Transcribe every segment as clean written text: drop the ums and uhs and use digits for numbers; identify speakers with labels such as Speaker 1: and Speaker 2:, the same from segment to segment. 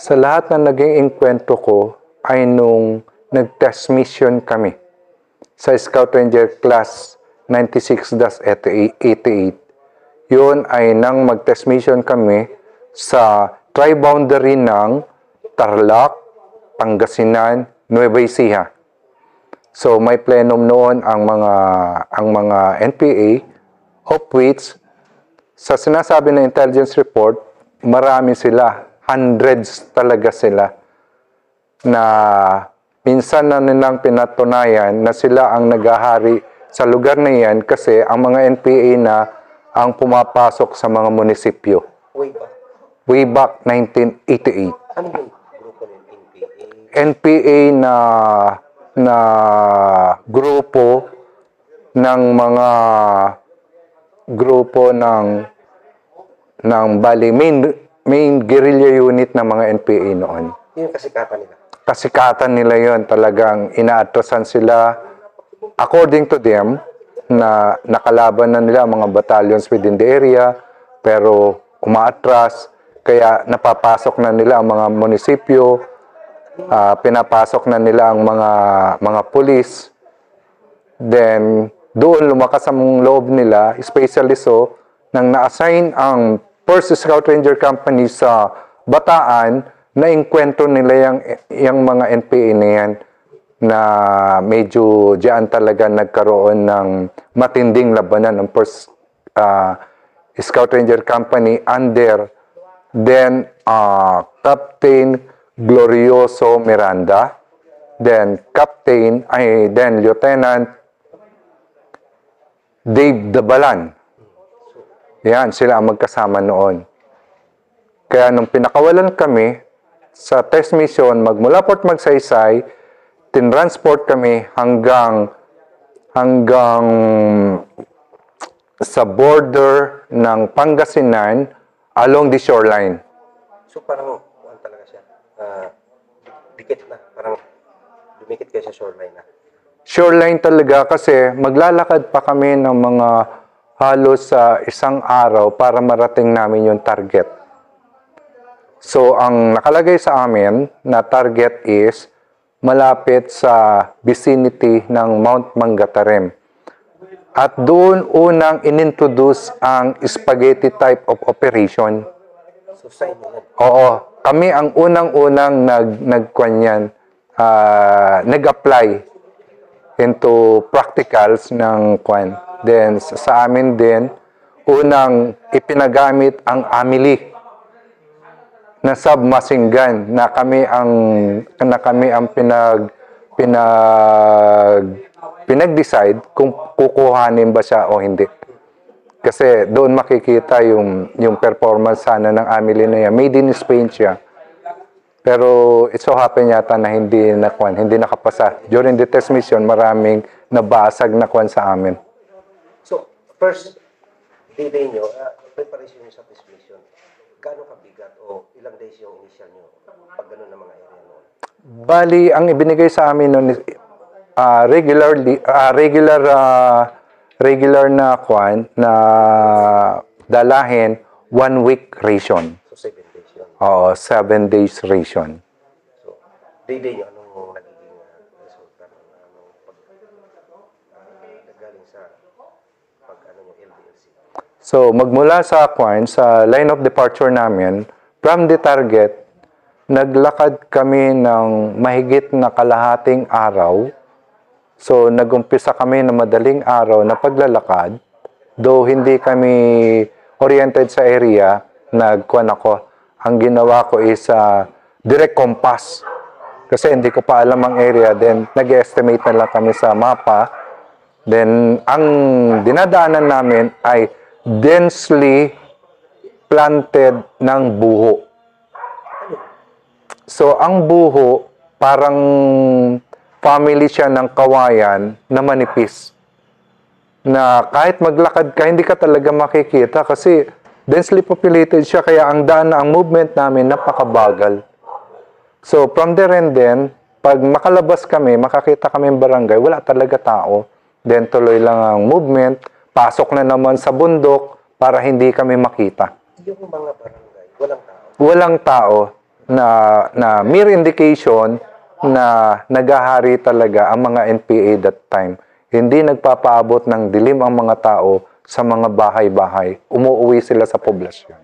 Speaker 1: Sa lahat na naging enkwentro ko ay nung nag-test mission kami sa Scout Ranger Class 96-88. Yun ay nang mag-test mission kami sa tri-boundary ng Tarlac, Pangasinan, Nueva Ecija. So may plenum noon ang mga NPA, of which sa sinasabi ng intelligence report, marami sila, hundreds talaga sila, na minsan na nilang pinatunayan na sila ang naghahari sa lugar na yan kasi ang mga NPA na ang pumapasok sa mga munisipyo. Way back 1988.
Speaker 2: Ano yung grupo ng NPA?
Speaker 1: NPA na grupo ng mga grupo ng bali main guerrilla unit ng mga NPA noon.
Speaker 2: Yung kasikatan nila.
Speaker 1: Kasikatan nila yon, talagang inaatrasan sila according to them na nakalaban na nila mga battalions within the area pero umaatras kaya napapasok na nila ang mga munisipyo, pinapasok na nila ang mga pulis. Then doon lumakas ang loob nila, especially so nang na-assign ang 1st Scout Ranger Company sa Bataan, na-enkwentro nila yung mga NPA na yan na medyo diyan talaga nagkaroon ng matinding labanan ng 1st Scout Ranger Company under then Captain Glorioso Miranda, then Lieutenant Dave Dabalan. Yan, sila ang magkasama noon. Kaya nung pinakawalan kami sa test mission, magmula Port Magsaysay, tinransport kami hanggang sa border ng Pangasinan along the shoreline.
Speaker 2: So parang ano talaga siya? Dikit na. Parang dumikit kayo sa shoreline na.
Speaker 1: Shoreline talaga kasi maglalakad pa kami ng mga halos sa isang araw para marating namin yung target. So, ang nakalagay sa amin na target is malapit sa vicinity ng Mount Mangatarem. At doon unang inintroduce ang spaghetti type of operation.
Speaker 2: So, sa inyo yan?
Speaker 1: Oo. Kami ang unang-unang nag-apply into practicals ng kwan. Then, sa amin din, unang ipinagamit ang Amili na submachine gun na kami ang pinag-decide kung kukuhanin ba siya o hindi. Kasi doon makikita yung performance sana ng Amili na yan. Made in Spain siya. Pero it so happen yata na hindi nakapasa. During the test mission, maraming nabasag na kwan sa amin.
Speaker 2: So, first day nyo, preparation nyo sa test mission, gaano kabigat o ilang days yung initial nyo pag gano'n ng mga area noon?
Speaker 1: Bali, ang ibinigay sa amin noon is regular na kwan na dalahin 1 week ration.
Speaker 2: So, 7 days yun.
Speaker 1: Oo, 7 days ration.
Speaker 2: So, day nyo, anong nagiging resulta ng nagaling sa LDLC?
Speaker 1: So, magmula sa kwan, sa line of departure namin, from the target, naglakad kami ng mahigit na kalahating araw. So, nagumpisa kami ng madaling araw na paglalakad. Though hindi kami oriented sa area, nagkuhan ako. Ang ginawa ko is direct compass. Kasi hindi ko pa alam ang area. Then, nag-estimate na lang kami sa mapa. Then, ang dinadaanan namin ay densely planted ng buho. So, ang buho, parang family siya ng kawayan na manipis. Na kahit maglakad ka, hindi ka talaga makikita kasi densely populated siya. Kaya ang movement namin napakabagal. So, from there and then, pag makalabas kami, makakita kami ng barangay, wala talaga tao. Then, tuloy lang ang movement. Pasok na naman sa bundok para hindi kami makita.
Speaker 2: Yung mga barangay, walang tao?
Speaker 1: Walang tao. na mere indication na naghahari talaga ang mga NPA that time. Hindi nagpapaabot ng dilim ang mga tao sa mga bahay-bahay. Umuuwi sila sa poblasyon.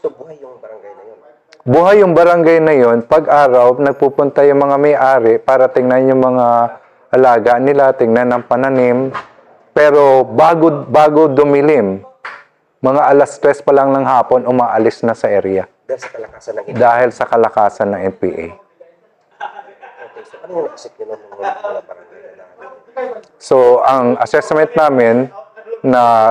Speaker 2: So, buhay yung barangay na yun?
Speaker 1: Buhay yung barangay na yun. Pag-araw, nagpupunta yung mga may-ari para tingnan yung mga alaga nila, tingnan ang pananim. Pero bago dumilim, mga alas 3 pa lang ng hapon, umaalis na sa area.
Speaker 2: Dahil sa kalakasan ng NPA?
Speaker 1: Dahil sa kalakasan ng NPA.
Speaker 2: Okay, so ano yung naisip nyo ng mga barangay na dahil?
Speaker 1: So, ang assessment namin na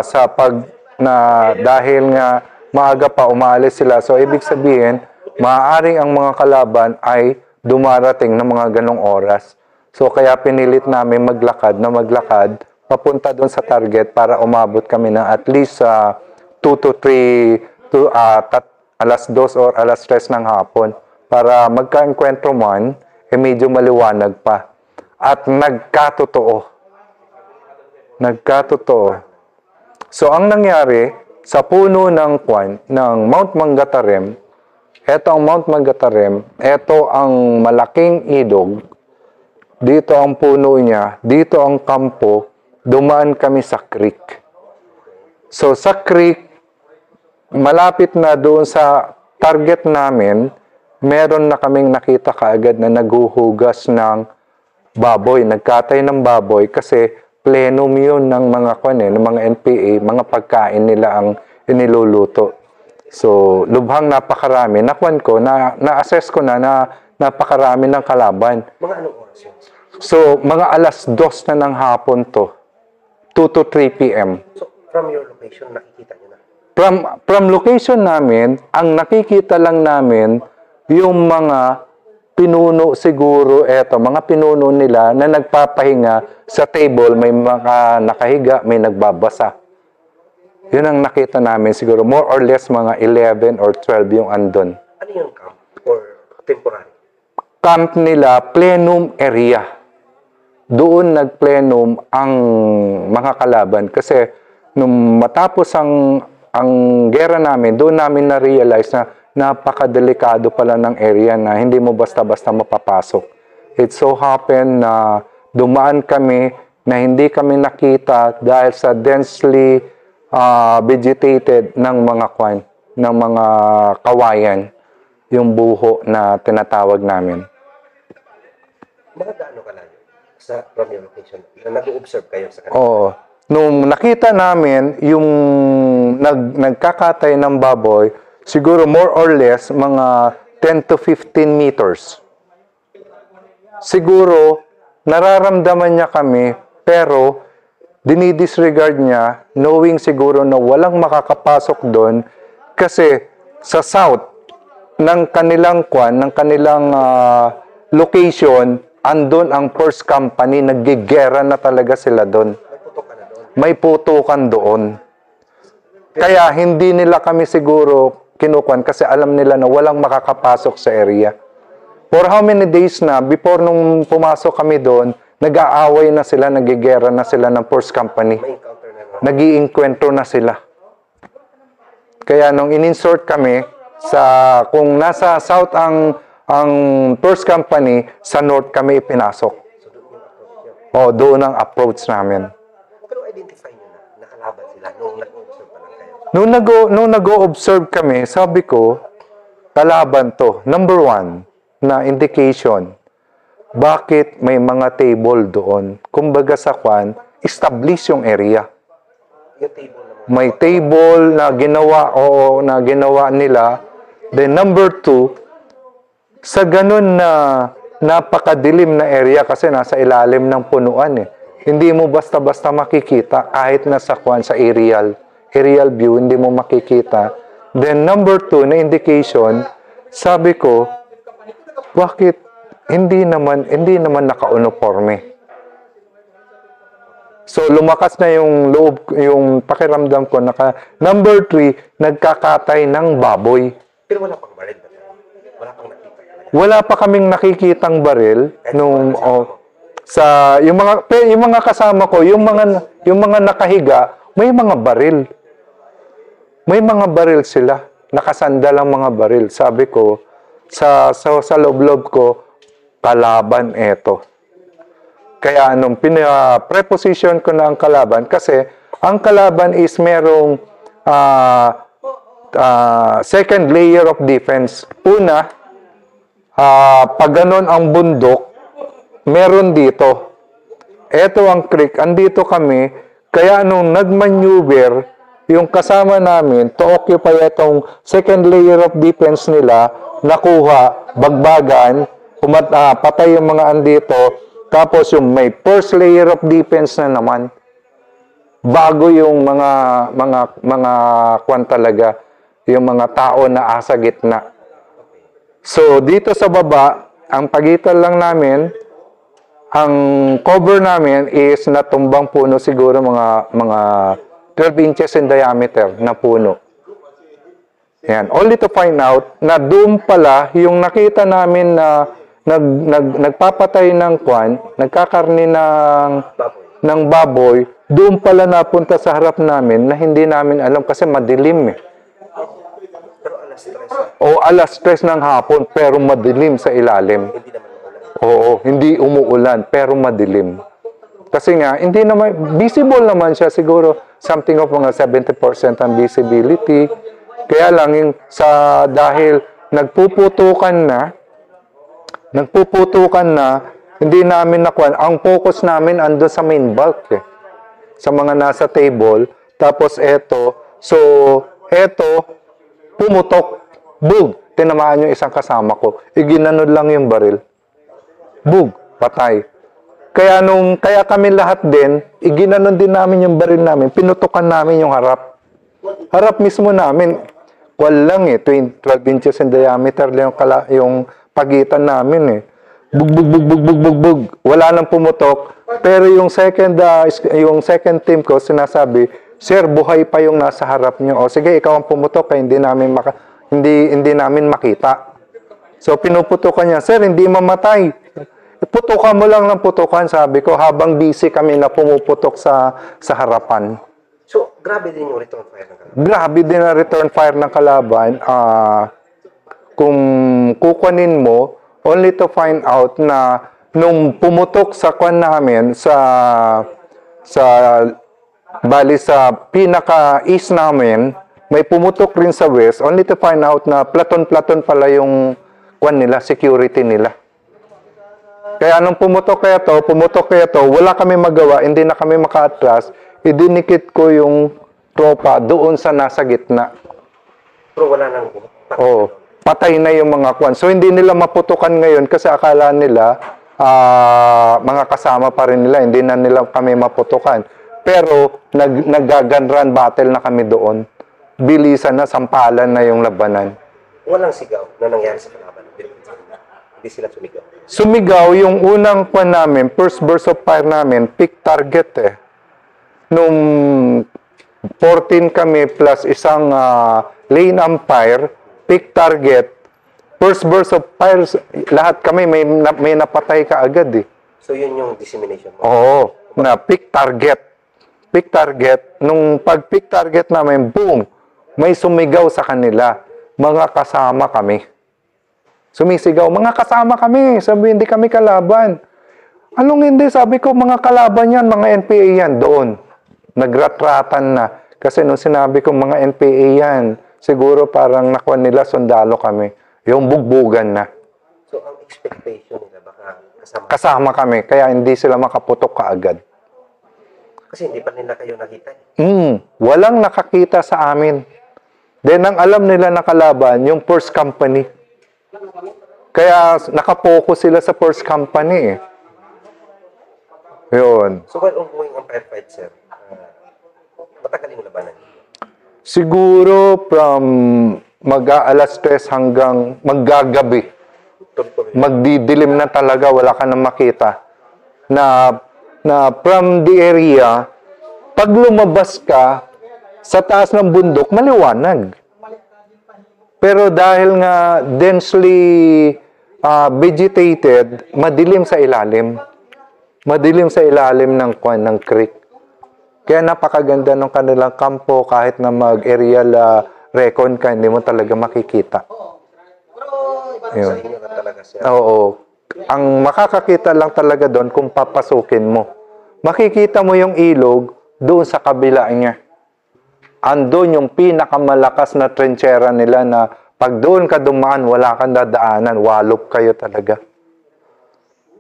Speaker 1: dahil nga maaga pa umaalis sila, so ibig sabihin, maaaring ang mga kalaban ay dumarating ng mga ganong oras. So, kaya pinilit namin maglakad papunta doon sa target para umabot kami ng at least 2 to 3 alas 2 or alas 3 ng hapon para magka-enkwentro man, medyo maliwanag pa. At nagkatotoo. So, ang nangyari, sa puno ng Mount Mangatarem, ito ang Mount Mangatarem, ito ang malaking ilog, dito ang puno niya, dito ang kampo, dumaan kami sa creek. So, sa creek, malapit na doon sa target namin, meron na kaming nakita kaagad na naghuhugas ng baboy, nagkatay ng baboy kasi plenum yun ng mga ng mga NPA, mga pagkain nila ang iniluluto. So, lubhang napakarami. Na-assess ko na napakarami ng kalaban.
Speaker 2: Mga anong oras yun?
Speaker 1: So, mga alas 2 na ng hapon to. 2 to 3 p.m.
Speaker 2: So, from your location, nakikita nyo na?
Speaker 1: From location namin, ang nakikita lang namin, yung mga pinuno siguro, mga pinuno nila na nagpapahinga sa table, may mga nakahiga, may nagbabasa. Yun ang nakita namin siguro, more or less mga 11 or 12 yung andon.
Speaker 2: Ano yung camp or temporary?
Speaker 1: Camp nila, plenum area. Doon nagplenum ang mga kalaban. Kasi nung matapos ang gera namin, doon namin na-realize na napakadelikado pala ng area na hindi mo basta-basta mapapasok. It so happened na dumaan kami na hindi kami nakita dahil sa densely vegetated ng mga kawayan, yung buho na tinatawag namin.
Speaker 2: Mga gaano kalayo from your location na nag-observe kayo sa kanila?
Speaker 1: Oo. Nung nakita namin yung nagkakatay ng baboy, siguro more or less mga 10 to 15 meters. Siguro, nararamdaman niya kami, pero dinidisregard niya, knowing siguro na walang makakapasok doon kasi sa south ng kanilang location, andun ang first company, naggigera na talaga sila doon. May putukan doon. Kaya hindi nila kami siguro kinukuhan kasi alam nila na walang makakapasok sa area. For how many days na, before nung pumasok kami doon, nag-aaway na sila, nagigera na sila ng first company. Nag-iinkwentro na sila. Kaya nung in-insert kami, kung nasa south ang first company, sa north kami ipinasok. Doon ang approach namin.
Speaker 2: Pero identify nyo na, nakalaban sila nung nag-observe pa lang kayo?
Speaker 1: Nung nag-o-observe kami, sabi ko, kalaban to. Number 1, na indication, bakit may mga table doon? Kumbaga sa establish yung area.
Speaker 2: Yung table naman.
Speaker 1: May table na ginawa nila. Then number 2, sa ganun na napakadilim na area kasi nasa ilalim ng punuan Hindi mo basta-basta makikita kahit nasa sa aerial view, hindi mo makikita. Then number 2 na indication, sabi ko, bakit hindi naman naka-uniforme? So lumakas na yung pakiramdam ko. Number 3, nagkakatay ng baboy.
Speaker 2: Pero wala pang baril ba? Wala pang nakita.
Speaker 1: Wala pa kaming nakikitang baril nung yung mga kasama ko, yung mga nakahiga, may mga baril. May mga baril sila. Nakasandal ang mga baril. Sabi ko, sa loob-loob ko, kalaban eto. Kaya nung preposition ko na ang kalaban, kasi ang kalaban is merong second layer of defense. Una, pag ganun ang bundok, meron dito. Eto ang creek, andito kami, kaya nung nag-maneuver, yung kasama namin, to occupy itong second layer of defense nila, nakuha, bagbagan, patay yung mga andito, tapos yung may first layer of defense na naman, bago yung mga kwan talaga, yung mga tao na asa gitna. So, dito sa baba, ang pagitan lang namin, ang cover namin is natumbang puno siguro mga 12 inches in diameter na puno. Yan. Only to find out na doon pala yung nakita namin na nagpapatay ng kwan, nagkakarni ng baboy, doon pala napunta sa harap namin na hindi namin alam kasi madilim eh.
Speaker 2: Pero alas 3.
Speaker 1: O alas 3 ng hapon pero madilim sa ilalim.
Speaker 2: Hindi naman umulan.
Speaker 1: Oo, hindi umuulan pero madilim. Kasi nga, hindi naman, visible naman siya siguro, something of mga 70% ang visibility. Kaya lang, dahil nagpuputukan na, hindi namin nakuha. Ang focus namin ando sa main bulk eh. Sa mga nasa table. Tapos eto, pumutok. Bug! Tinamaan yung isang kasama ko. Iginanod lang yung baril. Bug! Patay. Kaya kami lahat din, iginanon din namin yung baril namin, pinutukan namin yung harap. Harap mismo namin, lang eh, 12 inches in diameter lang yung pagitan namin eh. Bug, bug, bug, bug, bug, bug, bug. Wala nang pumutok. Pero yung second team ko, sinasabi, Sir, buhay pa yung nasa harap nyo. O sige, ikaw ang pumutok, kaya hindi namin makita. So, pinuputukan niya, Sir, hindi mamatay. Putukan mo lang ng putukan, sabi ko, habang busy kami na pumuputok sa harapan.
Speaker 2: So, grabe din yung return fire ng kalaban.
Speaker 1: Grabe din ang return fire ng kalaban. Kung kukunin mo, only to find out na nung pumutok sa kwan namin, sa pinaka-east namin, may pumutok rin sa west, only to find out na platon-platon pala yung kwan nila, security nila. Kaya nung pumutok kaya to, wala kami magawa, hindi na kami maka-atras, idinikit ko yung tropa doon sa nasa gitna.
Speaker 2: Pero wala nang
Speaker 1: Oo, patay na yung mga kwan. So hindi nila maputukan ngayon kasi akala nila mga kasama pa rin nila, hindi na nila kami maputukan. Pero nag-gun run battle na kami doon. Bilisan na, sampalan na yung labanan.
Speaker 2: Walang sigaw na nangyari sa kalaban. Hindi sila sumigaw.
Speaker 1: Sumigaw yung unang kwan namin, first burst of fire namin, peak target eh. Nung 14 kami plus isang lane umpire, peak target, first burst of fire, lahat kami may napatay ka agad eh.
Speaker 2: So yun yung dissemination mo?
Speaker 1: Oo, na peak target. Peak target, nung pag-peak target namin, boom, may sumigaw sa kanila, mga kasama kami. Sumisigaw, mga kasama kami, sabi hindi kami kalaban. Anong hindi? Sabi ko, mga kalaban yan, mga NPA yan, doon. Nagratratan na. Kasi nung sinabi ko, mga NPA yan, siguro parang nakuha nila, sundalo kami. Yung bugbugan na.
Speaker 2: So ang expectation nila, baka
Speaker 1: kasama kami, kaya hindi sila makaputok kaagad.
Speaker 2: Kasi hindi pa nila kayo nakita.
Speaker 1: Walang nakakita sa amin. Then ang alam nila na kalaban, yung first company. Kaya nakapokus sila sa first company eh. Yun.
Speaker 2: So while ongoing ang firefight, sir, matagal yung labanan?
Speaker 1: Siguro from mag-aalas 3 hanggang maggagabi. Magdidilim na talaga, wala ka na makita. Na from the area, pag lumabas ka sa taas ng bundok, maliwanag. Pero dahil nga densely vegetated, madilim sa ilalim. Madilim sa ilalim ng creek. Kaya napakaganda ng kanilang kampo, kahit na mag-aerial recon ka, hindi mo talaga makikita. Yun.
Speaker 2: inyo na talaga siya.
Speaker 1: Oo. Ang makakakita lang talaga doon kung papasukin mo. Makikita mo yung ilog doon sa kabila niya. Andun yung pinakamalakas na trenchera nila na pag doon ka dumaan, wala kang dadaanan. Walop kayo talaga.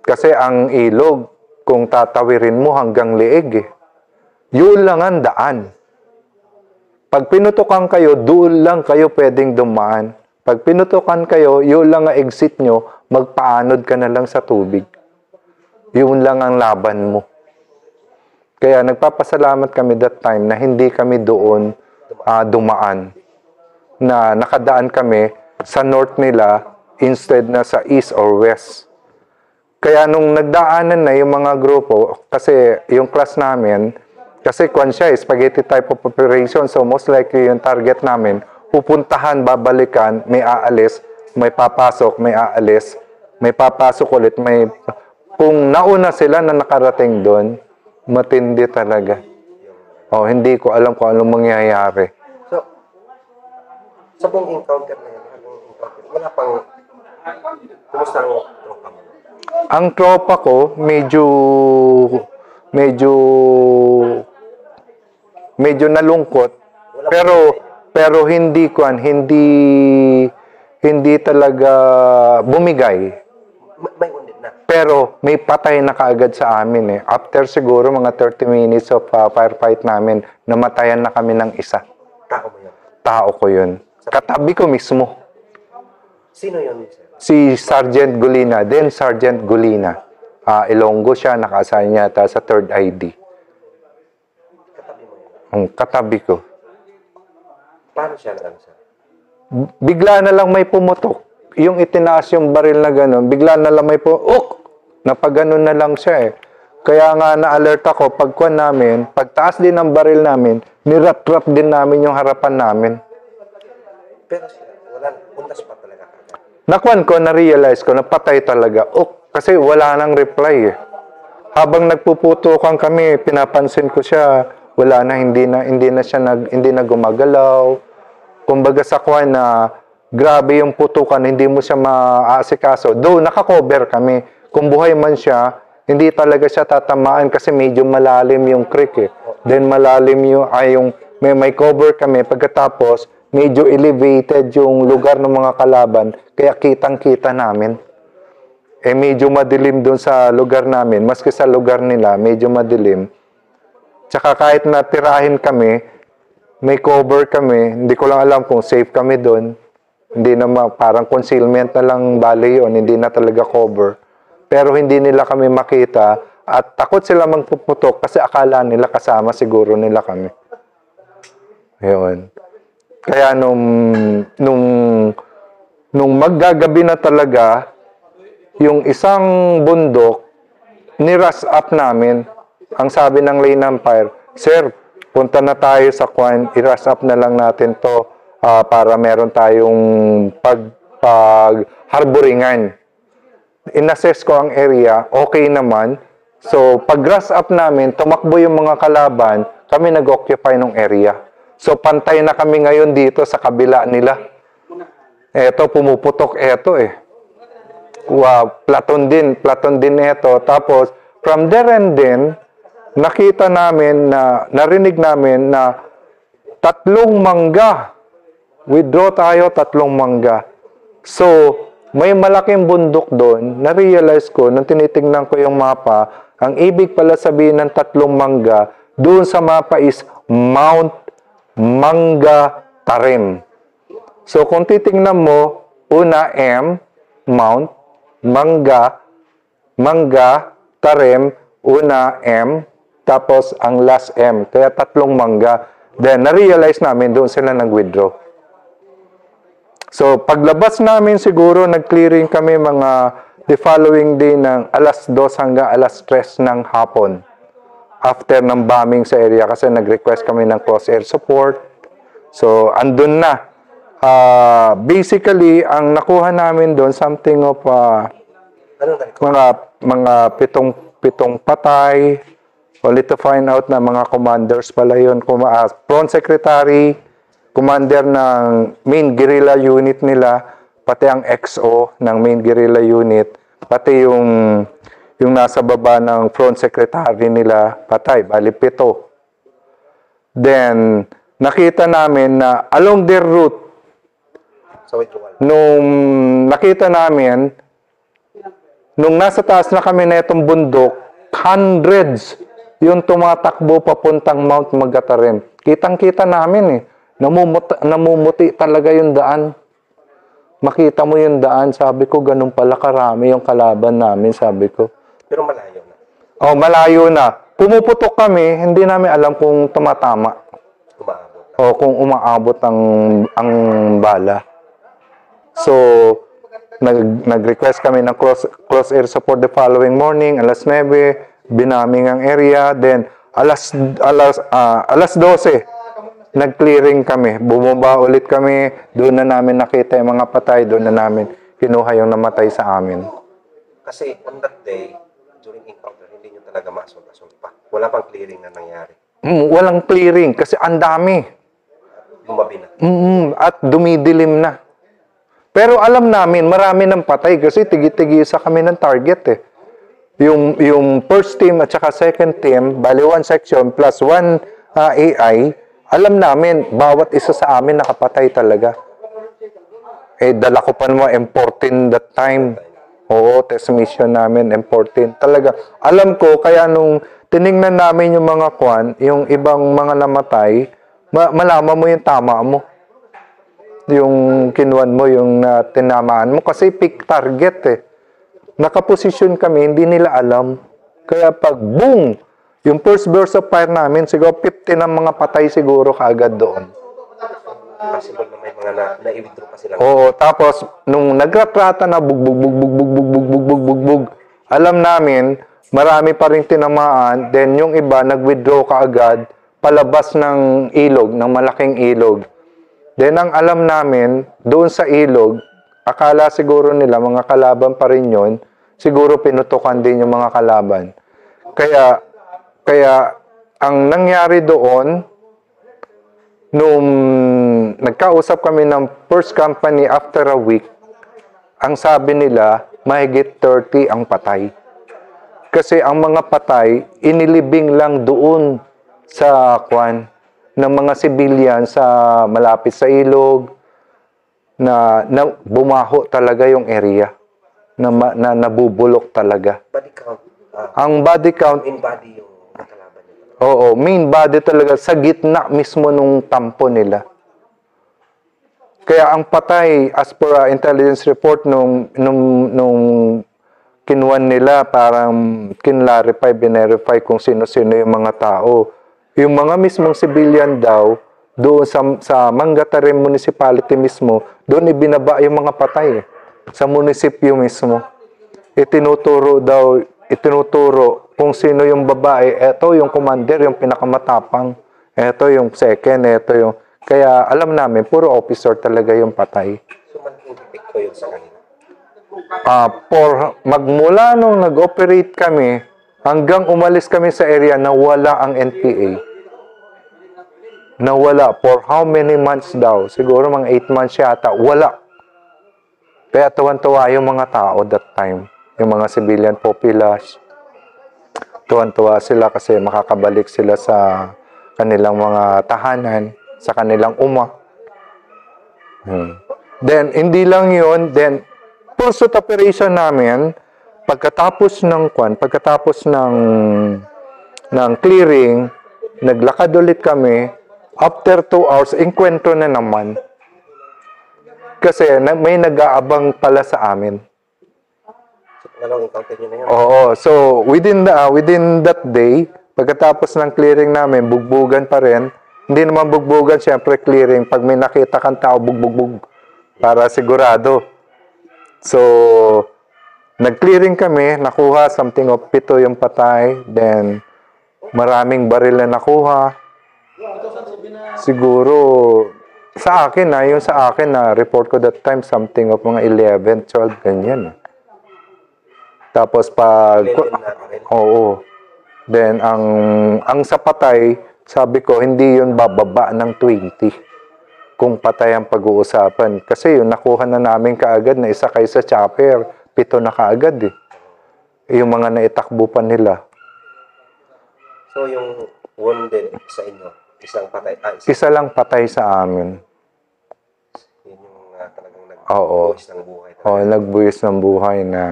Speaker 1: Kasi ang ilog, kung tatawirin mo hanggang leeg eh. Yun lang ang daan. Pag pinutukan kayo, doon lang kayo pwedeng dumaan. Pag pinutukan kayo, yun lang ang exit nyo, magpaanod ka na lang sa tubig. Yun lang ang laban mo. Kaya nagpapasalamat kami that time na hindi kami doon dumaan. Na nakadaan kami sa north nila instead na sa east or west. Kaya nung nagdaanan na yung mga grupo, kasi yung class namin, kasi kwan siya, spaghetti type of operation, so most likely yung target namin, pupuntahan, babalikan, may aalis, may papasok, may aalis, may papasok ulit, may... Kung nauna sila na nakarating doon, matindi talaga. Oh, hindi ko alam kung anong mangyayari.
Speaker 2: So, sa buong encounter na yun, wala pang, kumusta ang tropa mo?
Speaker 1: Ang tropa ko, medyo nalungkot, pero hindi talaga bumigay.
Speaker 2: May wounded na.
Speaker 1: Pero may patay na kaagad sa amin eh. After siguro mga 30 minutes of firefight namin, namatayan na kami ng isa.
Speaker 2: Tao mo yun.
Speaker 1: Tao ko yun. Katabi ko mismo.
Speaker 2: Sino yun, sir?
Speaker 1: Si Sergeant Gulina. Then Sergeant Gulina. Ilonggo siya, naka-assign yata sa 3rd ID.
Speaker 2: Katabi mo yun.
Speaker 1: Ang katabi ko.
Speaker 2: Paano siya lang, sir?
Speaker 1: Bigla na lang may pumutok. Yung itinaas yung baril na gano'n, bigla na lang may napaganon na lang siya eh. Kaya nga na-alert ako, pagkuhan namin, pagtaas din ng baril namin, nirap-rap din namin yung harapan namin.
Speaker 2: Pero siya, undas pa talaga kagad.
Speaker 1: Nakuhan ko, na-realize ko, napatay talaga. Kasi wala nang reply eh. Habang nagpuputukan kami, pinapansin ko siya, wala na, hindi na gumagalaw. Kumbaga sa kuhan na, grabe yung putukan, hindi mo siya maaasikaso. Though, nakakover kami. Kung buhay man siya, hindi talaga siya tatamaan kasi medyo malalim yung creek eh. Then malalim yung may cover kami. Pagkatapos, medyo elevated yung lugar ng mga kalaban. Kaya kitang-kita namin. Medyo madilim doon sa lugar namin. Maski sa lugar nila, medyo madilim. Tsaka kahit natirahin kami, may cover kami. Hindi ko lang alam kung safe kami doon. Hindi na parang concealment na lang bali yun, hindi na talaga cover. Pero hindi nila kami makita at takot sila magpuputok kasi akala nila kasama siguro nila kami. Ayun. Kaya nung maggagabi na talaga, yung isang bundok, ni-rush up namin. Ang sabi ng Lane Empire, Sir, punta na tayo sa Kwan, i-rush up na lang natin to. Para meron tayong pag-harboringan. In-assess ko ang area, okay naman. So, pag-grass up namin, tumakbo yung mga kalaban, kami nag-occupy ng area. So, pantay na kami ngayon dito sa kabila nila. Eto, pumuputok eto eh. Wow, platon din eto. Tapos, from there and then, nakita namin narinig namin na 3 mangga. Withdraw tayo 3 mangga. So, may malaking bundok doon. Na-realize ko, nung tinitingnan ko yung mapa, ang ibig pala sabihin ng 3 mangga, doon sa mapa is Mount Mangga Tarim. So, kung titingnan mo, una M, Mount, Mangga, Tarim, una M, tapos ang last M. Kaya 3 mangga. Then, na-realize namin, doon sila nag-withdraw. So, paglabas namin siguro, nag-clearing kami the following day ng alas 2 hanggang alas 3 ng hapon. After ng bombing sa area kasi nag-request kami ng cross-air support. So, andun na. Basically, ang nakuha namin doon, something of mga pitong patay. Only to find out na mga commanders pala yun. Front secretary, commander ng main guerrilla unit nila, pati ang XO ng main guerrilla unit, pati yung nasa baba ng front secretary nila, patay, bali 7. Then, nakita namin na along their route,
Speaker 2: Sa withdrawal.
Speaker 1: nung nakita namin, nung nasa taas na kami na itong bundok, hundreds yung tumatakbo papuntang Mount Magatarim. Kitang-kita namin eh. Namumuti talaga yung daan. Makita mo yung daan, sabi ko, ganun pala karami yung kalaban namin, sabi ko.
Speaker 2: Pero malayo na.
Speaker 1: Oh, malayo na. Pumuputok kami, hindi namin alam kung tumatama.
Speaker 2: Umaabot.
Speaker 1: O kung umaabot ang bala. So, nag-request kami ng cross air support the following morning, alas 9, binaming ang area, then alas 12, nag-clearing kami. Bumaba ulit kami, doon na namin nakita yung mga patay, doon na namin kinuha yung namatay sa amin.
Speaker 2: Kasi on that day, during encounter, hindi nyo talaga ma-assault pa. Wala pang clearing na nangyari.
Speaker 1: Walang clearing kasi ang dami.
Speaker 2: Lumabi na.
Speaker 1: At dumidilim na. Pero alam namin, marami ng patay kasi tigi-tigisa kami ng target eh. Yung first team at saka second team, bali 1 section plus 1 AI, alam namin, bawat isa sa amin nakapatay talaga. Eh, dala ko pa naman M14 that time. Oo, test mission namin, M14. Talaga, alam ko, kaya nung tiningnan namin yung mga yung ibang mga namatay, malaman mo yung tama mo. Yung kinuan mo, yung tinamaan mo. Kasi pick target eh. Nakaposisyon kami, hindi nila alam. Kaya pag boom, yung first burst of fire namin, siguro 50 ng mga patay siguro kaagad doon.
Speaker 2: Possible na may mga na-withdraw pa sila.
Speaker 1: Oo, tapos nung nagratrata na bugbog, alam namin, marami pa rin tinamaan, then yung iba nag-withdraw kaagad, palabas ng ilog, ng malaking ilog. Then ang alam namin, doon sa ilog, akala siguro nila mga kalaban pa rin yun, siguro pinutukan din yung mga kalaban. Kaya ang nangyari doon, nung nagkausap kami ng first company after a week, ang sabi nila, mahigit 30 ang patay. Kasi ang mga patay, inilibing lang doon sa ng mga civilian sa malapit sa ilog, na bumaho talaga yung area, na nabubulok talaga.
Speaker 2: Body count.
Speaker 1: Ang body count,
Speaker 2: In body yung nakalaban nyo.
Speaker 1: oo, main body talaga, sa gitna mismo nung tampo nila. Kaya ang patay, as per intelligence report nung kinuwan nila, parang kinlarify, binerify kung sino-sino yung mga tao. Yung mga mismong civilian daw, doon sa Mangatarim Municipality mismo, doon ibinaba yung mga patay sa munisipyo mismo. Itinuturo kung sino yung babae, eto yung commander, yung pinakamatapang, eto yung second, eto yung... Kaya alam namin, puro officer talaga yung patay.
Speaker 2: So, malaking epekto yun sa kanila.
Speaker 1: Magmula nung nag-operate kami, hanggang umalis kami sa area, nawala ang NPA. Nawala. For how many months daw? Siguro mga 8 months yata. Wala. Kaya tuwan-tuwa yung mga tao that time. Yung mga civilian populace. Tuwan-tuwa sila kasi makakabalik sila sa kanilang mga tahanan, sa kanilang Then, hindi lang yun. Then, pursuit operation namin, pagkatapos ng clearing, naglakad ulit kami. After 2 hours, inkwentro na naman. Kasi may nag-aabang pala sa amin.
Speaker 2: So, pangalawang encounter nyo na yun.
Speaker 1: Oo. So, within that day, pagkatapos ng clearing namin, bugbugan pa rin. Hindi naman bugbugan, syempre clearing. Pag may nakita kang tao, bugbog para sigurado. So, nag-clearing kami, nakuha something of 7 yung patay. Then, maraming baril na nakuha. Siguro, sa akin na report ko that time, something of mga 11, 12, ganyan. Tapos pag...
Speaker 2: 11 na baril.
Speaker 1: Oo. Then, ang sa patay, sabi ko, hindi yun bababa ng 20. kung patay ang pag-uusapan. Kasi yung nakuha na namin kaagad na isa kaysa chopper, 7 na kaagad eh. Yung mga naitakbo pa nila.
Speaker 2: So, yung wounded sa inyo, isang patay,
Speaker 1: Isa lang patay sa amin.
Speaker 2: yun yung talagang
Speaker 1: Oo.
Speaker 2: nagbuwis ng buhay.
Speaker 1: Oo, nagbuwis ng buhay na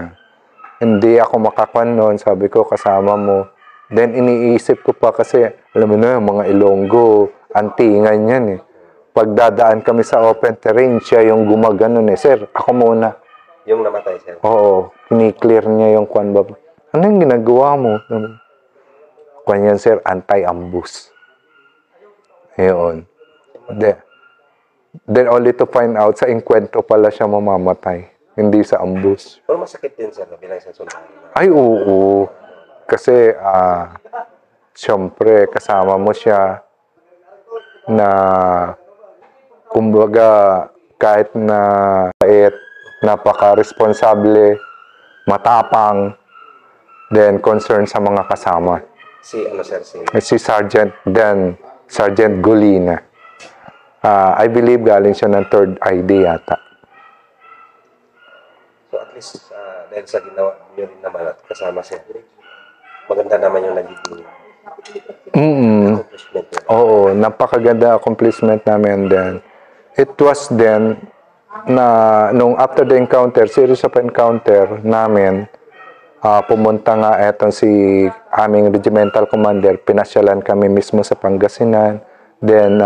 Speaker 1: hindi ako makakuan noon. Sabi ko, kasama mo. Then, iniisip ko pa kasi, alam mo na, yung mga Ilonggo, antingan yan eh. Pagdadaan kami sa open terrain, siya yung gumaganon eh. Sir, ako muna.
Speaker 2: Yung namatay, sir.
Speaker 1: Oo, kiniklear niya yung kwan ba. Ano yung ginagawa mo? Kwan yan, sir, anti-ambush. Ayun. Then only to find out, sa enkwentro pala siya mamamatay. Hindi sa ambush.
Speaker 2: Pero masakit din, sir, bilang isang sundalo.
Speaker 1: Ay, oo. Kasi, siyempre, kasama mo siya na, kumbaga, kahit na napaka-responsable, matapang, then concern sa mga kasama.
Speaker 2: Si, ano, sir,
Speaker 1: Si Sergeant Golina. I believe galing siya ng 3rd ID yata.
Speaker 2: So, at least, dahil sa ginawa nyo rin naman at kasama siya, maganda naman yung nagiging accomplishment nyo.
Speaker 1: Oo, napakaganda accomplishment namin then. It was then na nung after the encounter, series of encounter namin, pumunta nga etong si aming regimental commander, pinasyalan kami mismo sa Pangasinan. Then,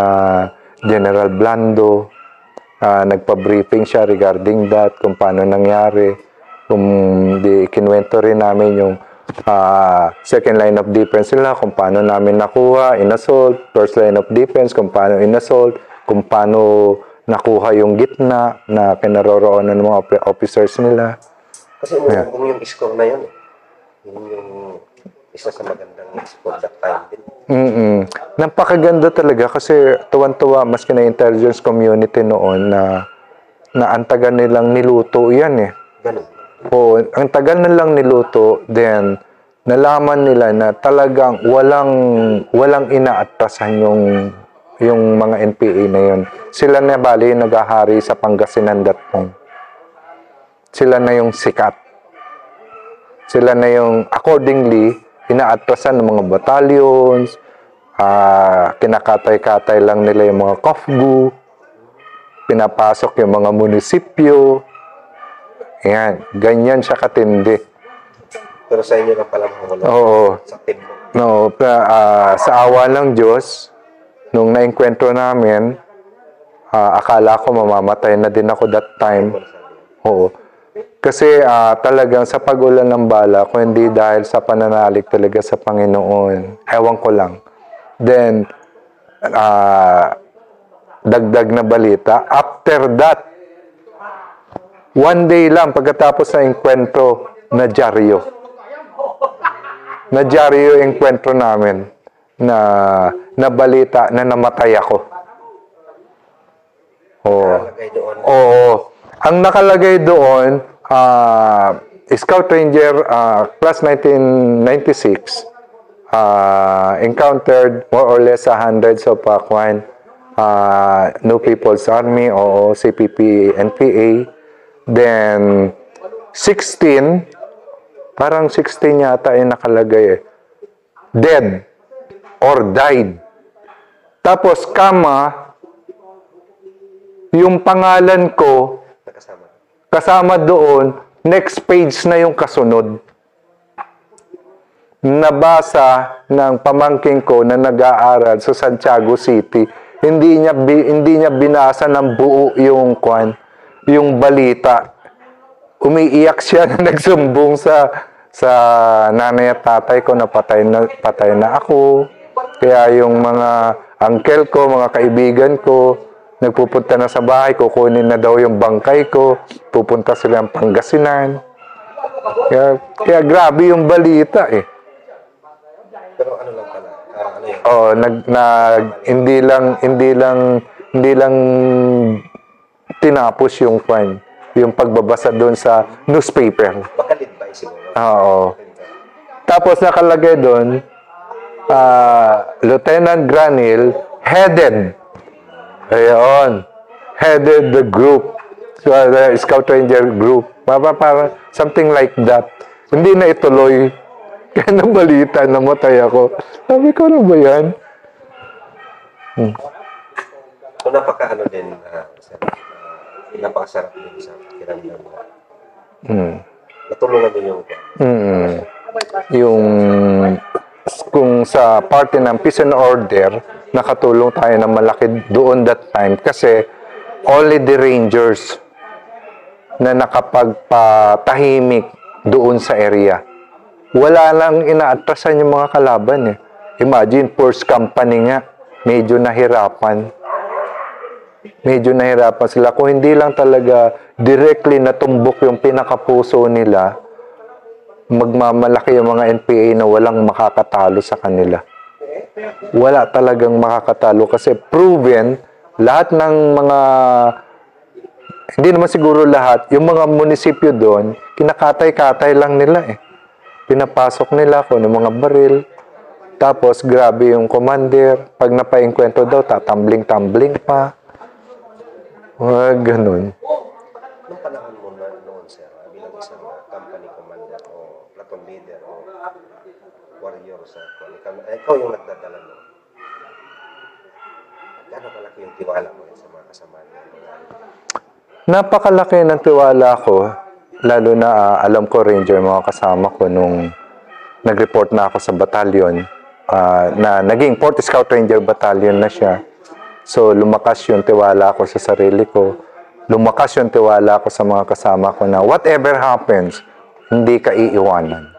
Speaker 1: General Blando, nagpa-briefing siya regarding that, kung paano nangyari. Kinuwento rin namin yung second line of defense nila, kung paano namin nakuha, in-assault, first line of defense, kung paano in-assault, kung paano nakuha yung gitna na kinaroroonan ng mga officers nila.
Speaker 2: Kasi kung yung score na yun, yun yung isa sa magandang score that time din.
Speaker 1: Napakaganda talaga kasi tuwan-tuwa maski na intelligence community noon na ang tagal nilang niluto yan eh.
Speaker 2: Ganun.
Speaker 1: Oo, ang tagal nilang niluto, then nalaman nila na talagang walang inaatrasan yung mga NPA na yun. Sila na bali naghahari sa Pangasinan that time. Sila na yung sikat. Sila na yung accordingly inaatrasan ng mga battalions, kinakatay-katay lang nila yung mga KOFGU, pinapasok yung mga munisipyo. Yan, ganyan siya katindi.
Speaker 2: Pero sa inyo lang pala mga
Speaker 1: Oo.
Speaker 2: sa team mo.
Speaker 1: No, sa awa ng Diyos, nung naengkwentro namin, akala ko mamamatay na din ako that time. Oo. Kasi talagang sa pag-ulan ng bala, kung hindi dahil sa pananalig talaga sa Panginoon, ewan ko lang. Then, dagdag na balita, after that, one day lang, pagkatapos ng engkwentro, na-dyaryo. Na-dyaryo yung engkwentro namin na balita na namatay ako. Oo. Oo. Ang nakalagay doon, Scout Ranger, class 1996, encountered more or less hundreds of New People's Army o CPP, NPA. Then, 16, parang 16 yata yung nakalagay eh. Dead or died. Tapos, yung pangalan ko, kasama doon, next page na yung kasunod. Nabasa ng pamangking ko na nag-aaral sa Santiago City. Hindi niya binasa ng buo yung balita. Umiiyak siya na nagsumbong sa nanay at tatay ko na patay na ako. Kaya yung mga uncle ko, mga kaibigan ko, nagpupunta na sa bahay, kukunin na daw yung bangkay ko, pupunta sila ng Pangasinan. Kaya grabe yung balita eh.
Speaker 2: Pero ano lang pala, ano yun?
Speaker 1: Oh, hindi lang tinapos yung pagbabasa doon sa newspaper.
Speaker 2: Baka lead by siguro.
Speaker 1: Oo. Tapos nakalagay doon, Lieutenant Granil headed. Ayun. headed the group, so, the Scout Ranger group. Parang something like that. Hindi na ituloy. Kaya nabalita, namatay ako. Sabi ko, ano ba yan?
Speaker 2: So, napaka-ano din, sir, napakasarap din sa kiramdam mo. Natulungan din yung
Speaker 1: Yung kung sa party ng Peace and Order, nakatulong tayo ng malaki doon that time kasi only the Rangers na nakapagpatahimik doon sa area. Wala lang inaatrasan yung mga kalaban eh. Imagine, first company nga, medyo nahirapan. Medyo nahirapan sila. Kung hindi lang talaga directly natumbok yung pinakapuso nila, magmamalaki yung mga NPA na walang makakatalo sa kanila. Wala talagang makakatalo kasi proven lahat ng mga, hindi naman siguro lahat, yung mga munisipyo doon, kinakatay-katay lang nila eh. Pinapasok nila kung yung mga baril. Tapos grabe yung commander, pag napaengkwentro daw, tatambling-tambling pa. Ganun.
Speaker 2: Nung panahon mo na noon, sir, bilang isang company commander o platoon leader o warrior sa ikaw yung nagdadala noon. Gaano kalaki yung tiwala mo sa mga kasama niyo?
Speaker 1: Napakalaki ng tiwala ko, lalo na alam ko Ranger, mga kasama ko nung nag-report na ako sa batalyon, na naging 4th Scout Ranger Battalion na siya. So, lumakas yung tiwala ko sa sarili ko. Lumakas yung tiwala ko sa mga kasama ko na whatever happens, hindi ka iiwanan.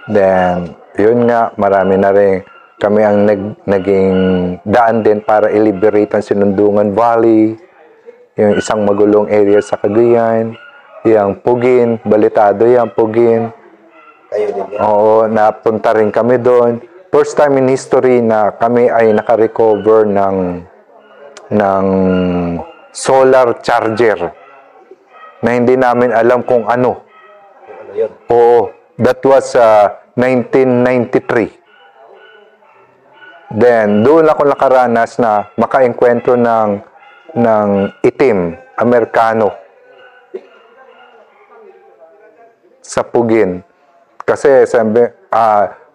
Speaker 1: Then, yun nga, marami na rin kami ang naging daan din para i-liberate ang Sinundungan Valley, yung isang magulong area sa Cagayan, yung Pugin, balitado yung Pugin.
Speaker 2: Kayo din yan?
Speaker 1: Oo, napunta rin kami doon. First time in history na kami ay nakarecover ng solar charger na hindi namin alam kung ano.
Speaker 2: Ano yun?
Speaker 1: Oo, that was 1993. Then, doon ako nakaranas na makaengkwentro ng itim, Amerikano, sa Pugin. Kasi sabi,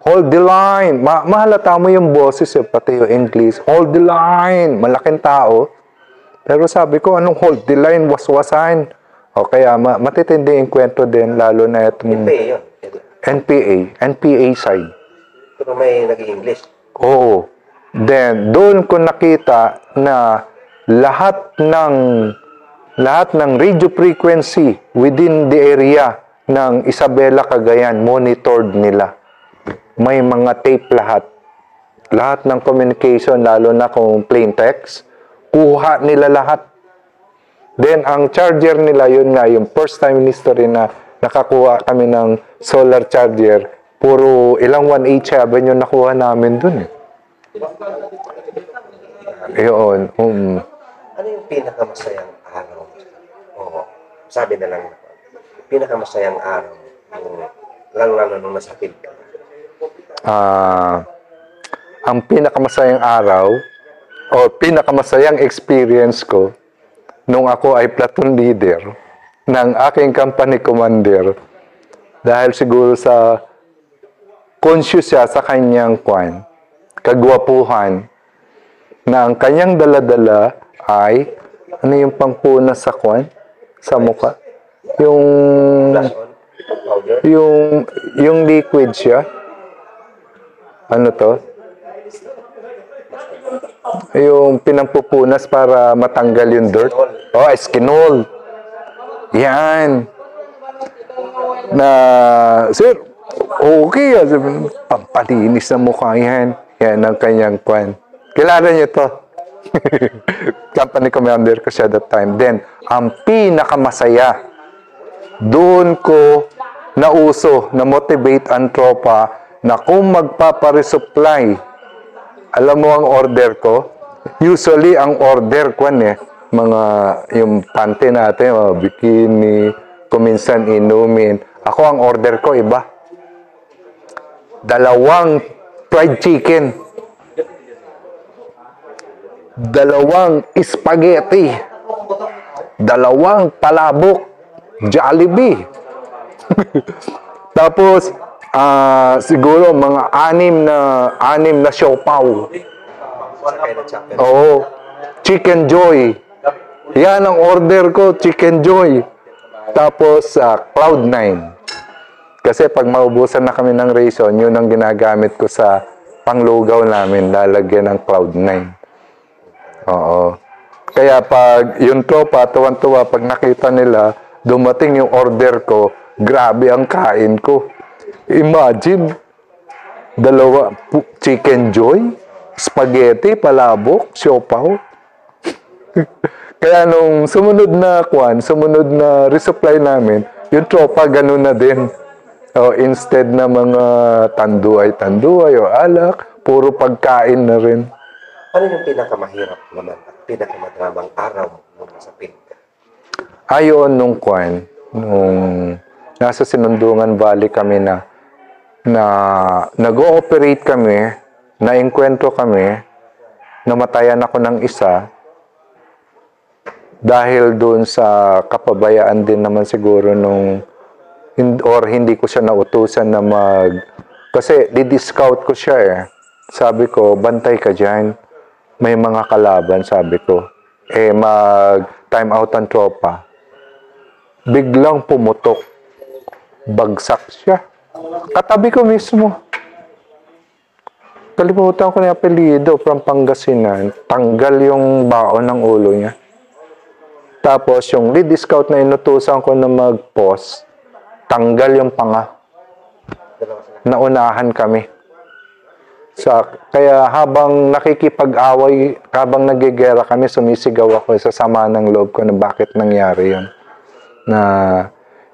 Speaker 1: hold the line. Mahalata mo yung boses, pati yung English. Hold the line. Malaking tao. Pero sabi ko, anong hold the line? Waswasan. O kaya matitindi yung kwento din, lalo na itong
Speaker 2: NPA yun?
Speaker 1: NPA side.
Speaker 2: Pero may nag-i-English?
Speaker 1: Oo. Then, doon ko nakita na lahat ng radio frequency within the area ng Isabela, Cagayan, monitored nila. May mga tape lahat. Lahat ng communication, lalo na kung plain text, kuha nila lahat. Then, ang charger nila, yun nga, yung first time in history na nakakuha kami ng solar charger, puro ilang 187 yung nakuha namin dun. Yun.
Speaker 2: Ano yung pinakamasayang araw? Oo. Sabi na lang, pinakamasayang araw lang nung nasakit ka.
Speaker 1: Ang pinakamasayang araw o pinakamasayang experience ko nung ako ay platoon leader ng aking company commander, dahil siguro sa conscious siya sa kanyang kagwapuhan, na ang kanyang daladala ay ano yung pangpuna sa sa mukha, yung
Speaker 2: Powder?
Speaker 1: yung liquid siya, ano to, yung pinampupunas para matanggal yung dirt. Eskinol. Yan. Na, sir, okay. Pampalinis na mukha yan. Yan ang kanyang Kilala niyo to. Company commander ko siya that time. Then, ang pinakamasaya, doon ko nauso, na-motivate ang tropa na kung magpaparesupply, alam mo ang order ko? Usually, ang order ko mga yung panty natin, mga bikini, kuminsan inumin. Ako, ang order ko, iba. 2 fried chicken. 2 spaghetti. 2 palabok, Jollibee. Tapos, siguro mga 6 na siopaw.
Speaker 2: Sakay ng chapel.
Speaker 1: Oo. Chicken Joy. Yan ang order ko, Chicken Joy. Tapos, Cloud9. Kasi pag maubusan na kami ng ration, yun ang ginagamit ko sa panglugaw namin, lalagyan ng Cloud9. Oo. Kaya pag yung tropa, tuwan-tuwa, pag nakita nila, dumating yung order ko, grabe ang kain ko. Imagine, 2 Chicken Joy, spaghetti, palabok, siopaw. Kaya nung sumunod na resupply namin, yung tropa ganun na din. Instead na mga tanduay o alak, puro pagkain na rin.
Speaker 2: Ano yung pinakamahirap naman at pinakamadramang araw mo sa PID?
Speaker 1: Ayon nung nasa Sinundungan Valley kami na nag-ooperate kami, na-enkwentro kami, namatayan ako ng isa, dahil doon sa kapabayaan din naman siguro or hindi ko siya nautusan na kasi di-scout ko siya eh. Sabi ko, bantay ka dyan. May mga kalaban, sabi ko. Mag-time out ang tropa. Biglang pumutok. Bagsak siya. Katabi ko mismo. Kalimutan ko na yung apelyido from Pangasinan. Tanggal yung baon ng ulo niya. Tapos yung lead scout na inutusan ko na mag-post, tanggal yung panga. Naunahan kami. Kaya habang nakikipag-away, habang nagigera kami, sumisigaw ako sa sama ng loob ko na bakit nangyari yun. Na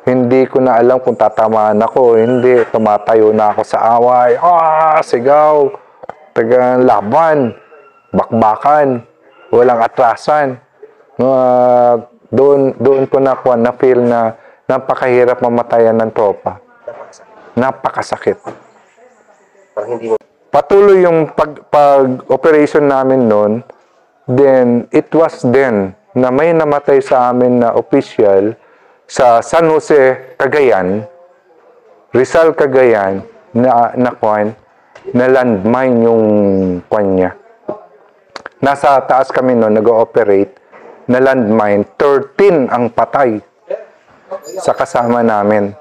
Speaker 1: hindi ko na alam kung tatamaan ako, hindi. Tumatayo na ako sa away. Sigaw! Laban! Bakbakan! Walang atrasan. Doon ko na feel na napakahirap mamatayan ng tropa. Napakasakit.
Speaker 2: Parang hindi mo...
Speaker 1: Patuloy yung pag-operation namin noon. Then, it was then na may namatay sa amin na official sa San Jose, Cagayan, Rizal, Cagayan, na landmine yung niya. Nasa taas kami noon, nag-ooperate, na landmine, 13 ang patay sa kasama namin.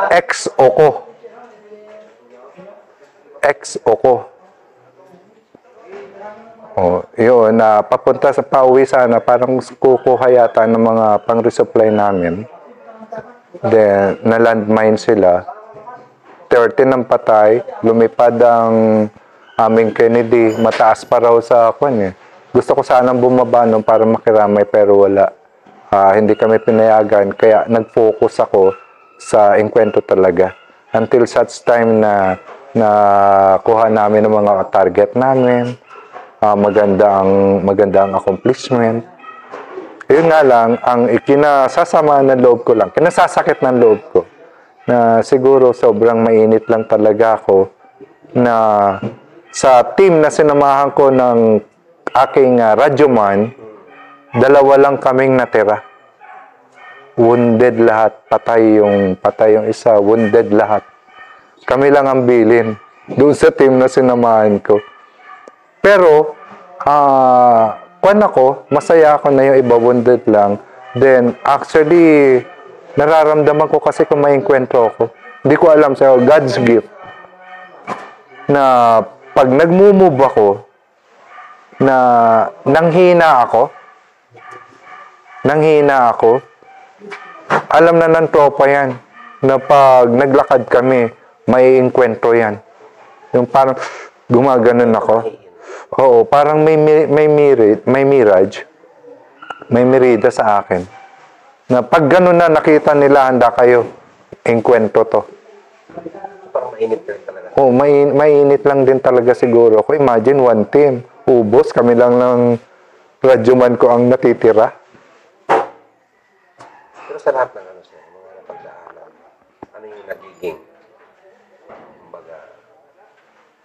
Speaker 1: Ex-Oko. Yun, papunta sa pauwi sana, parang kukuha yata ng mga pang-resupply namin. Then, na-landmine sila. 13 ang patay, lumipad ang aming Kennedy, mataas pa raw sa Gusto ko sanang bumaba nun para makiramay, pero wala. Hindi kami pinayagan, kaya nag-focus ako sa engkwentro talaga. Until such time na kuha namin ng mga target namin, maganda ang accomplishment. Yun nga lang, ang ikinasasama ng loob ko lang, kinasasakit ng loob ko, na siguro sobrang mainit lang talaga ako na sa team na sinamahan ko ng aking radyoman, 2 lang kaming natira. Wounded lahat, patay yung isa, wounded lahat. Kami lang ang bilin doon sa team na sinamahan ko. Pero, masaya ako na yung iba wounded lang. Then, actually, nararamdaman ko kasi kung may enkwentro ako. Hindi ko alam sa'yo, God's gift. Na pag nag-move ako, na nanghina ako, alam na ng tropa yan, na pag naglakad kami, may enkwentro yan. Yung parang gumaganon ako. Oo, parang may mirage, may mirida sa akin. Na pag gano'n na nakita nila, handa kayo, enkwentro to.
Speaker 2: Parang mainit ka rin talaga.
Speaker 1: Oo, mainit lang din talaga siguro ako. Imagine, 1 team, ubos, kami lang ng radyoman ko ang natitira.
Speaker 2: Pero sa lahat ng mga napagdaanan, ano yung nagiging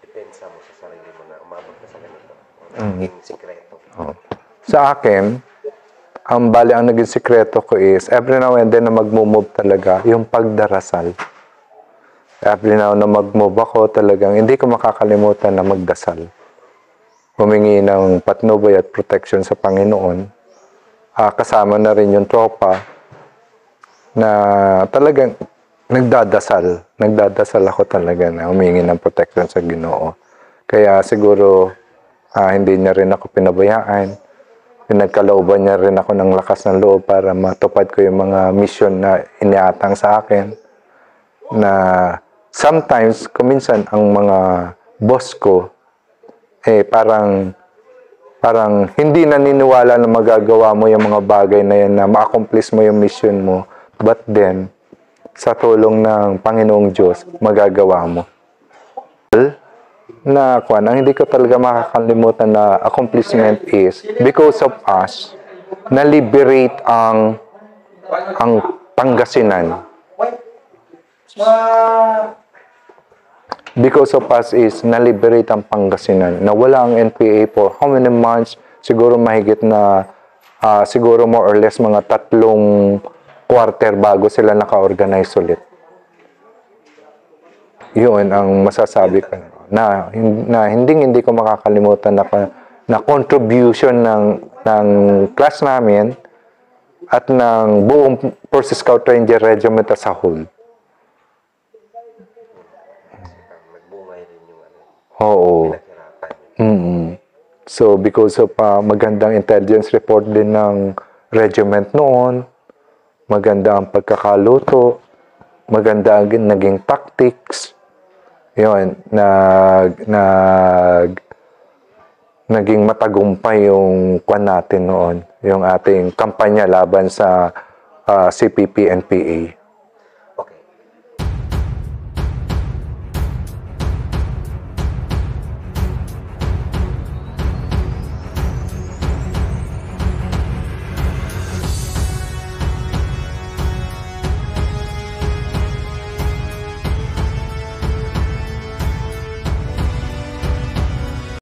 Speaker 2: depensa mo sa sarili mo na umabot ka sa ganito? O naging sikreto?
Speaker 1: Sa akin, ang bali ang naging sikreto ko is every now and then na mag-move talaga yung pagdarasal. Every now na mag-move ako talagang hindi ko makakalimutan na magdasal. Humingi ng patnubay at protection sa Panginoon. Kasama na rin yung tropa na talagang nagdadasal. Nagdadasal ako talaga na humingi ng protection sa Ginoo. Kaya siguro hindi niya rin ako pinabayaan. Pinagkalooban niya rin ako ng lakas ng loob para matupad ko yung mga mission na iniatang sa akin. Na sometimes, kuminsan, ang mga boss ko, parang hindi naniniwala na magagawa mo yung mga bagay na yan, na ma-accomplish mo yung mission mo. But then, sa tulong ng Panginoong Diyos, magagawa mo. Na ang hindi ko talaga makakalimutan na accomplishment is because of us na-liberate ang Pangasinan. Because of us is na-liberate ang Pangasinan. Nawala ang NPA for how many months? Siguro mahigit na siguro more or less mga 3 quarter bago sila naka-organize ulit. Yun ang masasabi ko na hindi ko makakalimutan na contribution ng class namin at ng buong Force Scout Ranger Regiment as a whole.
Speaker 2: Nagbungay rin yung
Speaker 1: Oo.
Speaker 2: pinaghirapan.
Speaker 1: So because of magandang intelligence report din ng regiment noon, maganda ang pagkakaluto, maganda ang naging tactics. Yun, naging matagumpay yung kwan natin noon, yung ating kampanya laban sa CPP-NPA.